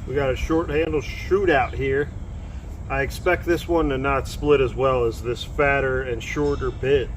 We got a short handle Shootout here. I expect this one to not split as well as this fatter and shorter bit.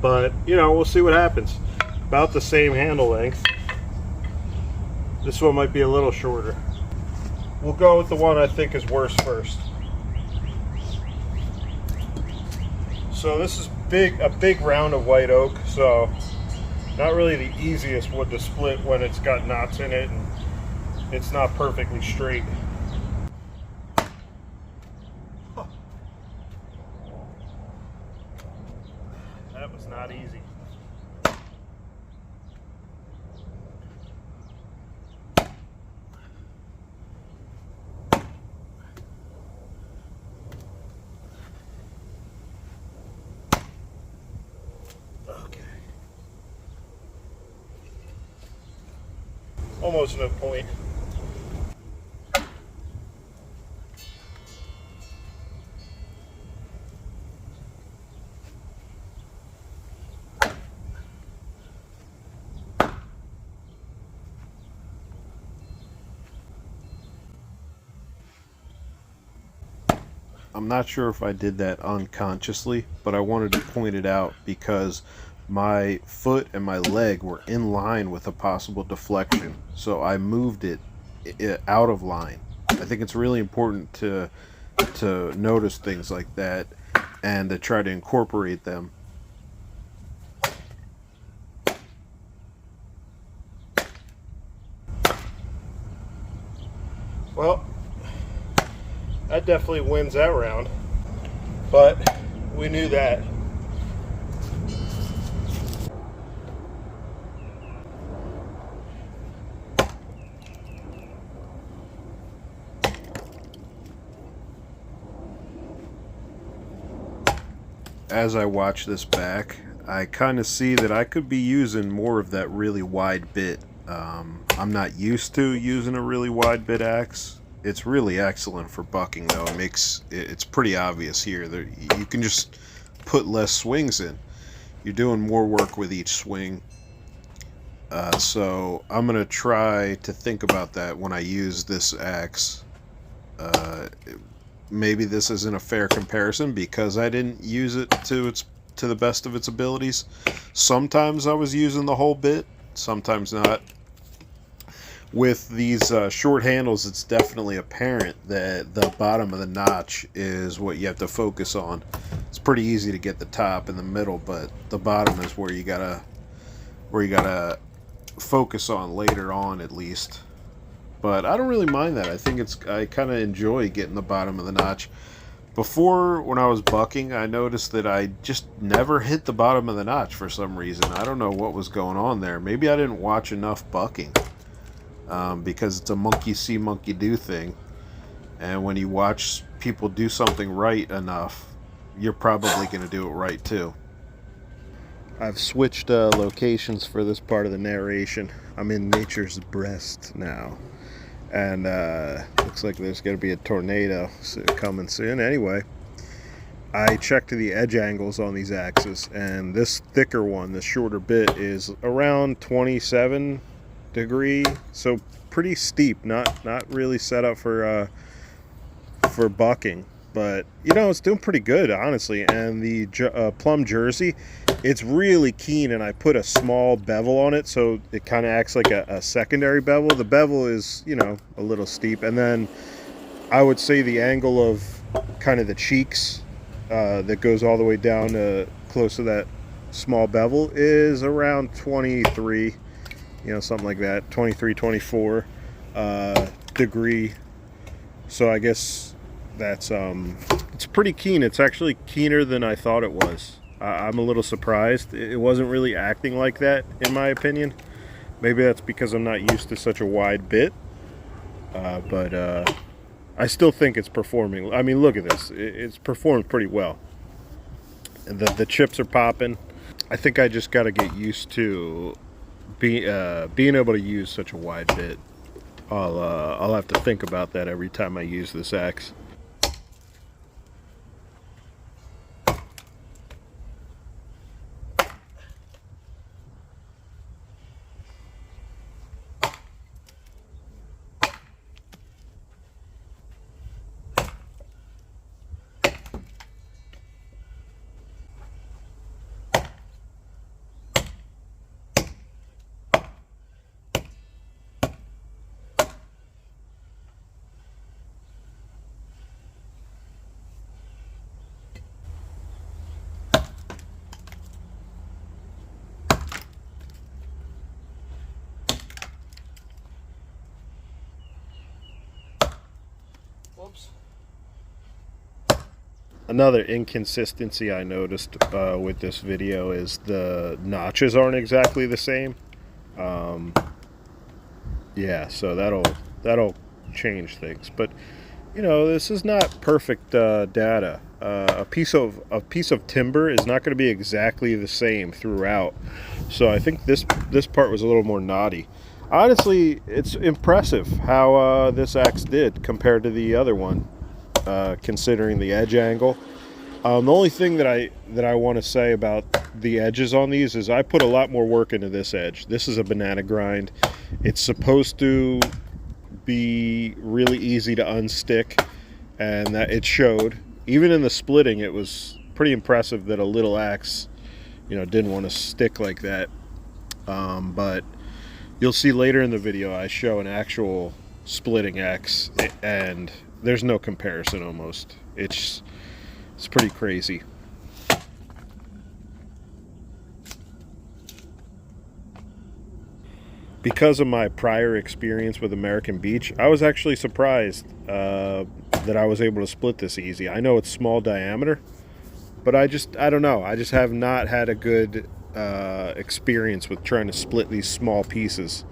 But you know, we'll see what happens. About the same handle length. This one might be a little shorter. We'll go with the one I think is worse first. So this is a big round of white oak, so not really the easiest wood to split when it's got knots in it and it's not perfectly straight. That was not easy. Almost no point. I'm not sure if I did that unconsciously, but I wanted to point it out because my foot and my leg were in line with a possible deflection, so I moved it out of line. I think it's really important to notice things like that and to try to incorporate them. Well, that definitely wins that round, but we knew that. As I watch this back, I kind of see that I could be using more of that really wide bit. I'm not used to using a really wide bit axe. It's really excellent for bucking though. It's pretty obvious here that you can just put less swings in. You're doing more work with each swing. So I'm gonna try to think about that when I use this axe. Maybe this isn't a fair comparison because I didn't use it to the best of its abilities. Sometimes I was using the whole bit, sometimes not. With these short handles, it's definitely apparent that the bottom of the notch is what you have to focus on. It's pretty easy to get the top and the middle, but the bottom is where you gotta focus on later on, at least. But I don't really mind that. I kind of enjoy getting the bottom of the notch. Before, when I was bucking, I noticed that I just never hit the bottom of the notch for some reason. I don't know what was going on there. Maybe I didn't watch enough bucking. Because it's a monkey see, monkey do thing. And when you watch people do something right enough, you're probably going to do it right too. I've switched locations for this part of the narration. I'm in nature's breast now. And looks like there's going to be a tornado coming soon. Anyway, I checked the edge angles on these axes, and this thicker one, this shorter bit, is around 27 degree, so pretty steep. Not really set up for bucking, but you know, it's doing pretty good, honestly. And the plum jersey, it's really keen, and I put a small bevel on it, so it kind of acts like a secondary bevel. The bevel is, you know, a little steep, and then I would say the angle of kind of the cheeks that goes all the way down to close to that small bevel is around 23, you know, something like that, 23, 24 degree. So I guess that's it's pretty keen. It's actually keener than I thought it was. I'm a little surprised. It wasn't really acting like that, in my opinion. Maybe that's because I'm not used to such a wide bit. But I still think it's performing. I mean, look at this. It's performed pretty well. The chips are popping. I think I just got to get used to being able to use such a wide bit. I'll have to think about that every time I use this axe. Another inconsistency I noticed with this video is the notches aren't exactly the same. Yeah, so that'll change things. But you know, this is not perfect data. A piece of timber is not going to be exactly the same throughout. So I think this part was a little more knotty. Honestly, it's impressive how this axe did compared to the other one, considering the edge angle. The only thing that I want to say about the edges on these is I put a lot more work into this edge. This is a banana grind. It's supposed to be really easy to unstick, and that it showed. Even in the splitting, it was pretty impressive that a little axe, you know, didn't want to stick like that. But you'll see later in the video I show an actual splitting axe, and there's no comparison almost. It's pretty crazy. Because of my prior experience with American Beech, I was actually surprised that I was able to split this easy. I know it's small diameter, but I don't know. I just have not had a good experience with trying to split these small pieces.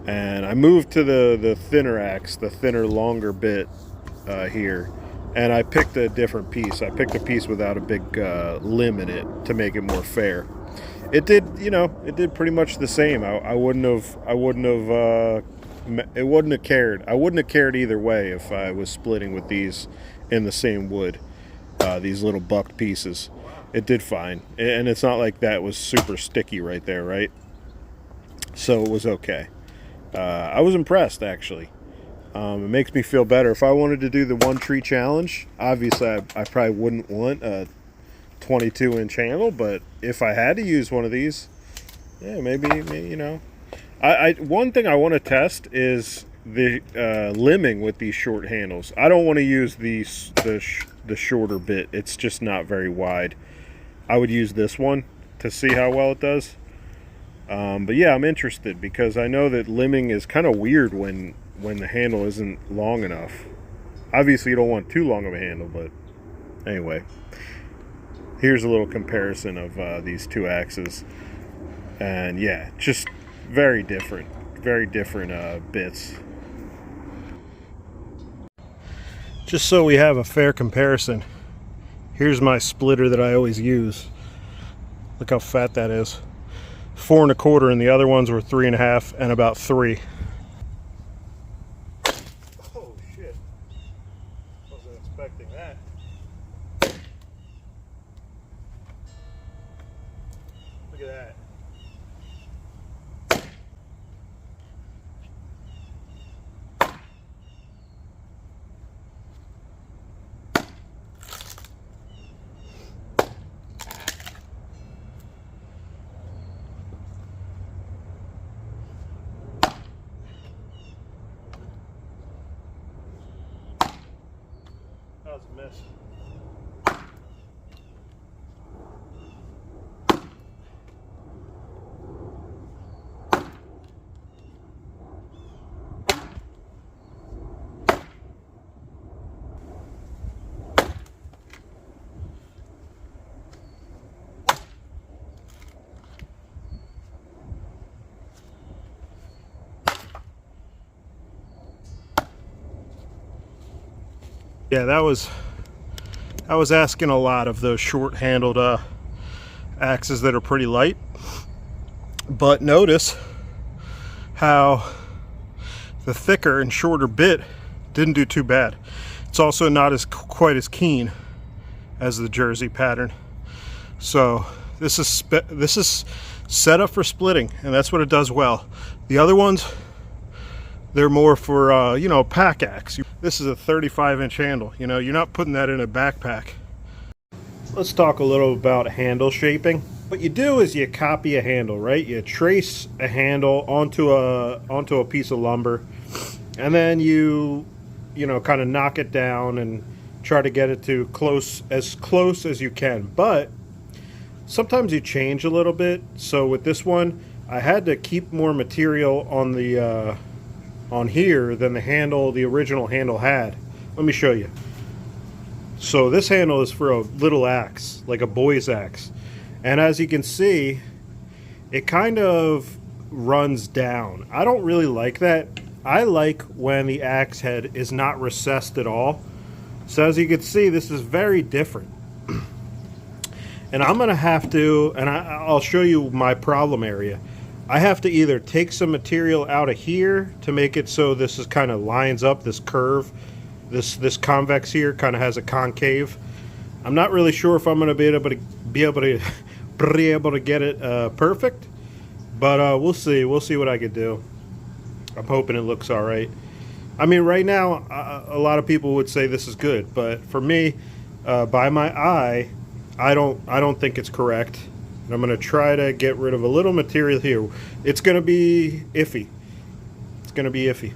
And I moved to the thinner axe, the thinner, longer bit here, and I picked a different piece. I picked a piece without a big limb in it to make it more fair. It did, you know, it did pretty much the same. It wouldn't have cared. I wouldn't have cared either way if I was splitting with these in the same wood, these little bucked pieces. It did fine, and it's not like that was super sticky right there, right? So it was okay. I was impressed, actually. It makes me feel better. If I wanted to do the one tree challenge, obviously I probably wouldn't want a 22-inch handle, but if I had to use one of these, yeah, maybe you know. One thing I want to test is the limbing with these short handles. I don't want to use the shorter bit. It's just not very wide. I would use this one to see how well it does. But yeah, I'm interested because I know that limbing is kind of weird when the handle isn't long enough. Obviously, you don't want too long of a handle, but anyway. Here's a little comparison of these two axes. And yeah, just very different bits. Just so we have a fair comparison, here's my splitter that I always use. Look how fat that is. 4 1/4, and the other ones were 3 1/2 and about 3. Oh shit! Wasn't expecting that. Look at that. That was a miss. Yeah, that was asking a lot of those short-handled axes that are pretty light. But notice how the thicker and shorter bit didn't do too bad. It's also not quite as keen as the Jersey pattern. So this is set up for splitting, and that's what it does well. The other ones, they're more for you know, pack axe. This is a 35-inch handle. You know, you're not putting that in a backpack. Let's talk a little about handle shaping. What you do is you copy a handle, right? You trace a handle onto a piece of lumber, and then you know, kind of knock it down and try to get it to as close as you can. But sometimes you change a little bit. So with this one, I had to keep more material on the on here than the original handle had. Let me show you. So this handle is for a little axe, like a boy's axe. And as you can see, it kind of runs down. I don't really like that. I like when the axe head is not recessed at all. So as you can see, this is very different. And I'm going to have to, and I'll show you my problem area. I have to either take some material out of here to make it so this is kind of lines up, this curve. This convex here kind of has a concave. I'm not really sure if I'm going to be able to get it perfect, but we'll see. We'll see what I could do. I'm hoping it looks all right. I mean, right now, a lot of people would say this is good, but for me, by my eye, I don't think it's correct. And I'm going to try to get rid of a little material here. It's going to be iffy. It's going to be iffy.